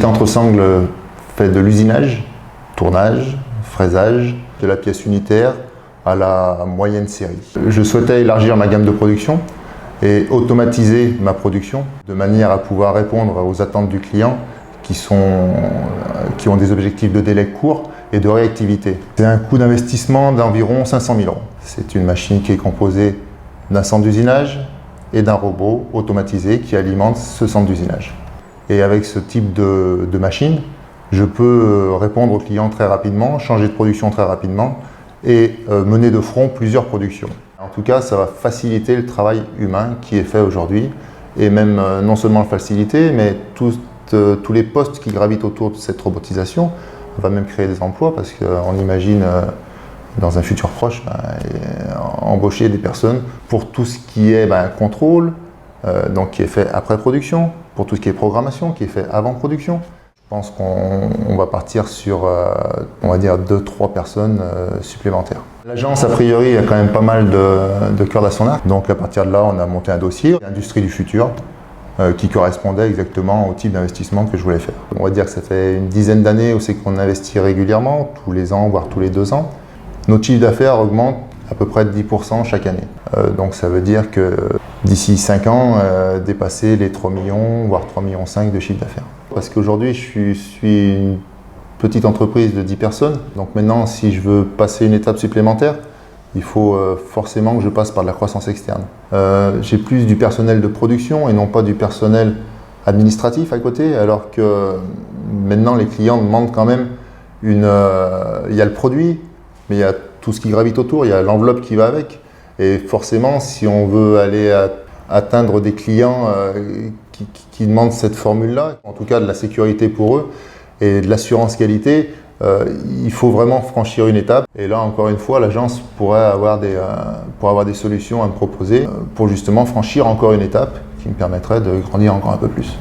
L'activité entre sangles fait de l'usinage, tournage, fraisage, de la pièce unitaire à la moyenne série. Je souhaitais élargir ma gamme de production et automatiser ma production de manière à pouvoir répondre aux attentes du client qui ont des objectifs de délai court et de réactivité. C'est un coût d'investissement d'environ 500 000 €. C'est une machine qui est composée d'un centre d'usinage et d'un robot automatisé qui alimente ce centre d'usinage. Et avec ce type de machine, je peux répondre aux clients très rapidement, changer de production très rapidement et mener de front plusieurs productions. En tout cas, ça va faciliter le travail humain qui est fait aujourd'hui et même non seulement le faciliter, mais tous les postes qui gravitent autour de cette robotisation. On va même créer des emplois parce qu'on imagine dans un futur proche embaucher des personnes pour tout ce qui est contrôle, donc qui est fait après production, pour tout ce qui est programmation, qui est fait avant production. Je pense qu'on va partir sur, on va dire, 2-3 personnes supplémentaires. L'agence, a priori, a quand même pas mal de cordes à son arc. Donc à partir de là, on a monté un dossier, Industrie du futur, qui correspondait exactement au type d'investissement que je voulais faire. On va dire que ça fait une dizaine d'années où c'est qu'on investit régulièrement, tous les ans, voire tous les 2 ans. Notre chiffre d'affaires augmente à peu près de 10% chaque année. Donc ça veut dire que d'ici 5 ans, dépasser les 3 millions, voire 3,5 millions de chiffre d'affaires. Parce qu'aujourd'hui, je suis une petite entreprise de 10 personnes. Donc maintenant, si je veux passer une étape supplémentaire, il faut forcément que je passe par de la croissance externe. J'ai plus du personnel de production et non pas du personnel administratif à côté, alors que maintenant les clients demandent quand même il y a le produit, mais il y a tout ce qui gravite autour, il y a l'enveloppe qui va avec. Et forcément, si on veut aller atteindre des clients qui demandent cette formule-là, en tout cas de la sécurité pour eux et de l'assurance qualité, il faut vraiment franchir une étape. Et là, encore une fois, l'agence pourrait avoir des solutions à me proposer pour justement franchir encore une étape qui me permettrait de grandir encore un peu plus.